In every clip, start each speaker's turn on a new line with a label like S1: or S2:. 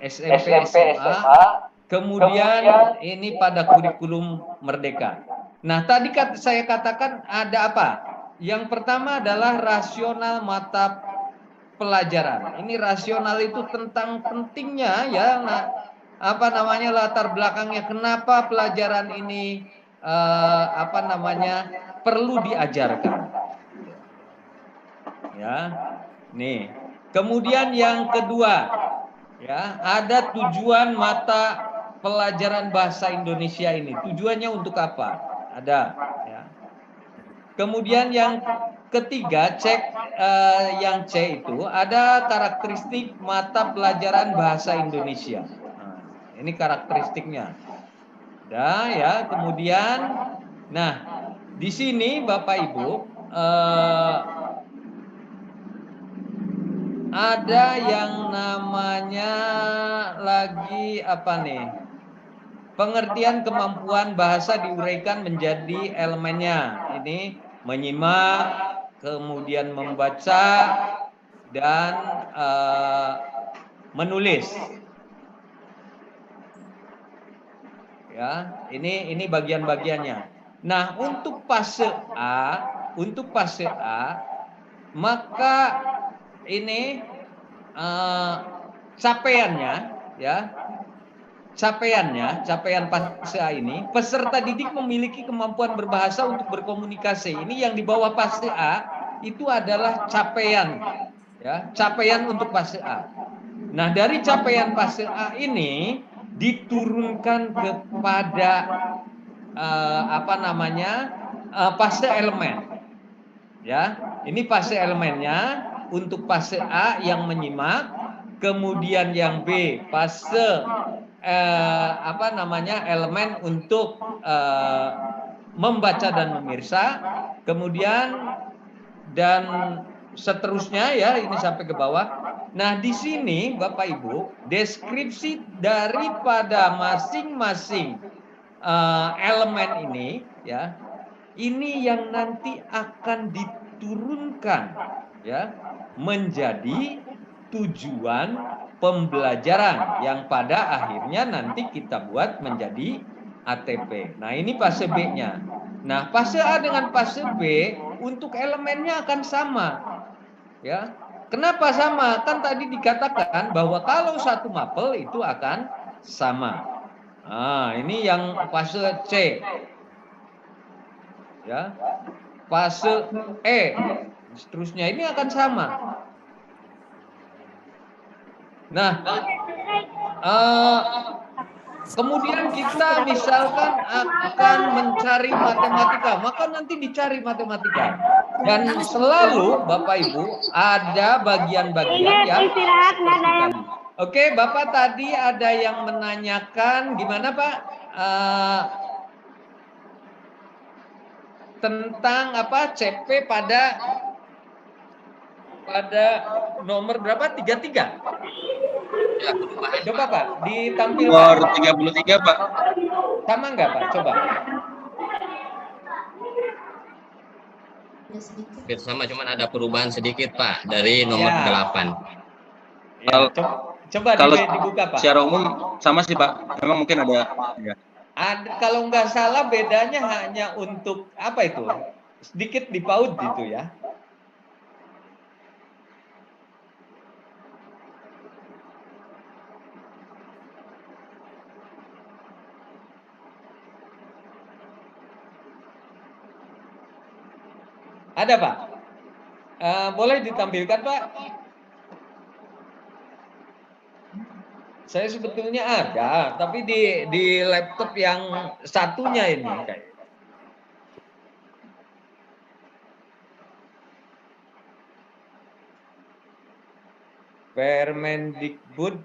S1: SMP, SMA, kemudian ini pada kurikulum Merdeka. Nah, tadi saya katakan ada apa? Yang pertama adalah rasional mata pelajaran. Ini rasional itu tentang pentingnya ya, apa namanya, latar belakangnya kenapa pelajaran ini apa namanya perlu diajarkan. Ya, nih. Kemudian yang kedua, ya, ada tujuan mata pelajaran bahasa Indonesia ini. Tujuannya untuk apa? Ada, ya. Kemudian yang ketiga, yang C itu ada karakteristik mata pelajaran bahasa Indonesia. Nah, ini karakteristiknya. Dah ya, kemudian nah, di sini Bapak Ibu ada yang namanya lagi apa nih? Pengertian kemampuan bahasa diuraikan menjadi elemennya. Ini menyimak, kemudian membaca, dan menulis. Ya, ini bagian-bagiannya. Nah, untuk fase A, maka ini capaiannya, ya, capaian fase A ini, peserta didik memiliki kemampuan berbahasa untuk berkomunikasi. Ini yang di bawah fase A itu adalah capaian, ya, capaian untuk fase A. Nah, dari capaian fase A ini diturunkan kepada apa namanya fase elemen, ya. Ini fase elemennya untuk fase A yang menyimak, kemudian yang B fase apa namanya elemen untuk membaca dan memirsa, kemudian dan seterusnya ya, ini sampai ke bawah. Nah, di sini Bapak Ibu, deskripsi daripada masing-masing elemen ini ya, ini yang nanti akan diturunkan ya menjadi tujuan pembelajaran yang pada akhirnya nanti kita buat menjadi ATP. Nah, ini fase B-nya. Nah, fase A dengan fase B untuk elemennya akan sama. Ya. Kenapa sama? Kan tadi dikatakan bahwa kalau satu mapel itu akan sama. Nah, ini yang fase C. Ya. Fase E, seterusnya ini akan sama. Nah, kemudian kita misalkan akan mencari matematika, maka nanti dicari matematika. Dan selalu Bapak Ibu ada bagian-bagian yang seperti tadi. Oke, Bapak tadi ada yang menanyakan gimana Pak? Tentang apa CP pada nomor berapa? 33.
S2: Ya, perubahan.
S1: Coba Pak, ditampilkan.
S2: Nomor 33, Pak.
S1: Sama enggak Pak? Coba.
S2: Hampir sama, cuman ada perubahan sedikit Pak dari nomor 8.
S1: Ya, coba
S2: kalau
S1: dibuka Pak.
S2: Secara umum sama sih Pak. Memang mungkin ada. Ya.
S1: Kalau nggak salah bedanya hanya untuk apa itu? Sedikit di PAUD gitu ya. Ada Pak? Boleh ditampilkan Pak? Saya sebetulnya ada, tapi di laptop yang satunya ini kayak. Permendikbud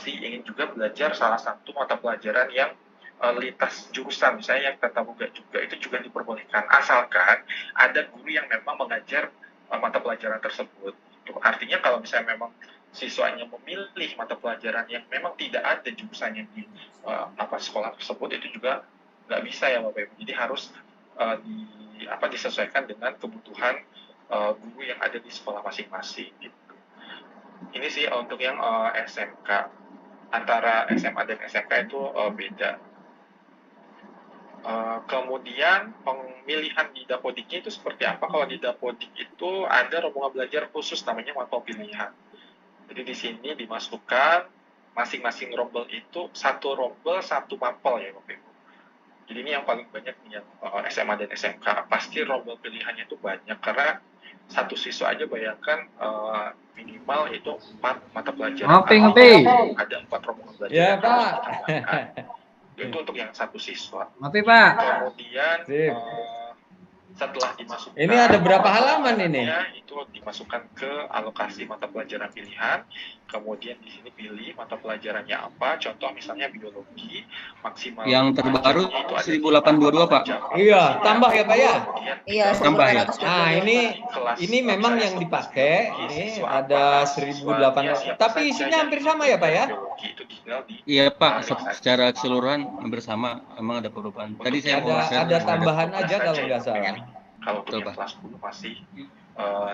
S3: masih ingin juga belajar salah satu mata pelajaran yang lintas jurusan, misalnya yang tata boga juga, itu juga diperbolehkan, asalkan ada guru yang memang mengajar mata pelajaran tersebut. Artinya kalau misalnya memang siswanya memilih mata pelajaran yang memang tidak ada jurusannya di sekolah tersebut, itu juga nggak bisa ya Bapak Ibu. Jadi harus disesuaikan dengan kebutuhan guru yang ada di sekolah masing-masing gitu. Ini sih untuk yang SMK. Antara SMA dan SMK itu beda. Kemudian pemilihan di Dapodiknya itu seperti apa? Kalau di Dapodik itu ada rombongan belajar khusus namanya mapel pilihan. Jadi di sini dimasukkan masing-masing rombel itu satu rombel satu mapel ya Bapak Ibu. Jadi ini yang paling banyak yang SMA dan SMK. Pasti rombel pilihannya itu banyak karena satu siswa aja bayangkan minimal itu 4 mata pelajaran. Ada 4 rombongan belajar
S1: Ya,
S3: yang harus
S1: Pak.
S3: ditambahkan. Itu untuk yang satu siswa.
S4: Pak.
S3: Kemudian setelah dimasukkan,
S1: ini ada berapa halaman ini?
S3: Itu dimasukkan ke alokasi mata pelajaran pilihan. Kemudian di sini pilih mata pelajarannya apa. Contoh misalnya biologi maksimal.
S4: Yang terbaru 1822 Pak.
S1: Iya, tambah ya Pak ya.
S5: Iya,
S4: tambah ya.
S1: Nah ini memang yang dipakai. Ini ada 1800. Tapi isinya hampir sama ya Pak ya?
S4: Iya Pak, secara keseluruhan hampir sama. Emang ada perubahan. Tadi saya
S1: ada tambahan aja kalau nggak salah.
S3: Kalau untuk yang kelas 10 masih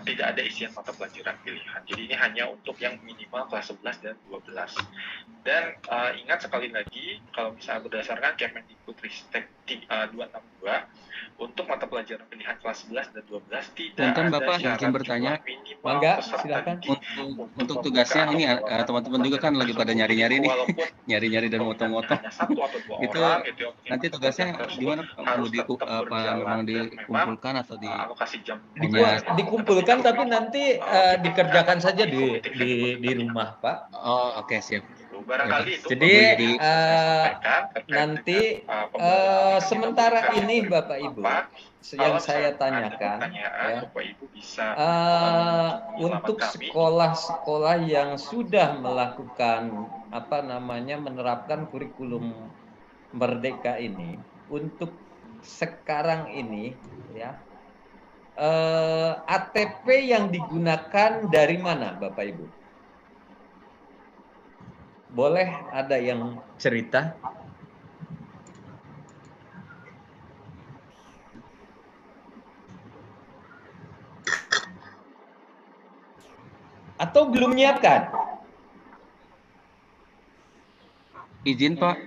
S3: tidak ada isian mata pelajaran pilihan. Jadi ini hanya untuk yang minimal kelas 11 dan 12. Dan ingat sekali lagi, kalau misalnya berdasarkan Kemendikbudristek 262, untuk mata pelajaran pilihan kelas 11 dan 12 tidak
S4: Punten,
S3: ada
S4: Bapak,
S3: syarat
S4: izin bertanya.
S1: Mangga, silakan.
S4: Untuk tugasnya ini teman-teman juga kan lagi pada nyari-nyari nih, nyari-nyari dan motong-motong. Itu nanti tugasnya gimana? Memang dikumpulkan atau
S1: dikumpulkan tapi nanti dikerjakan saja di rumah Pak.
S4: Oh oke, siap.
S3: Barangkali itu
S1: jadi nanti sementara ini Bapak Ibu yang saya tanyakan ya, untuk sekolah-sekolah yang sudah melakukan menerapkan kurikulum merdeka ini, untuk sekarang ini ya, ATP yang digunakan dari mana Bapak Ibu? Boleh ada yang cerita? Atau belum nyiapkan?
S4: Izin Pak.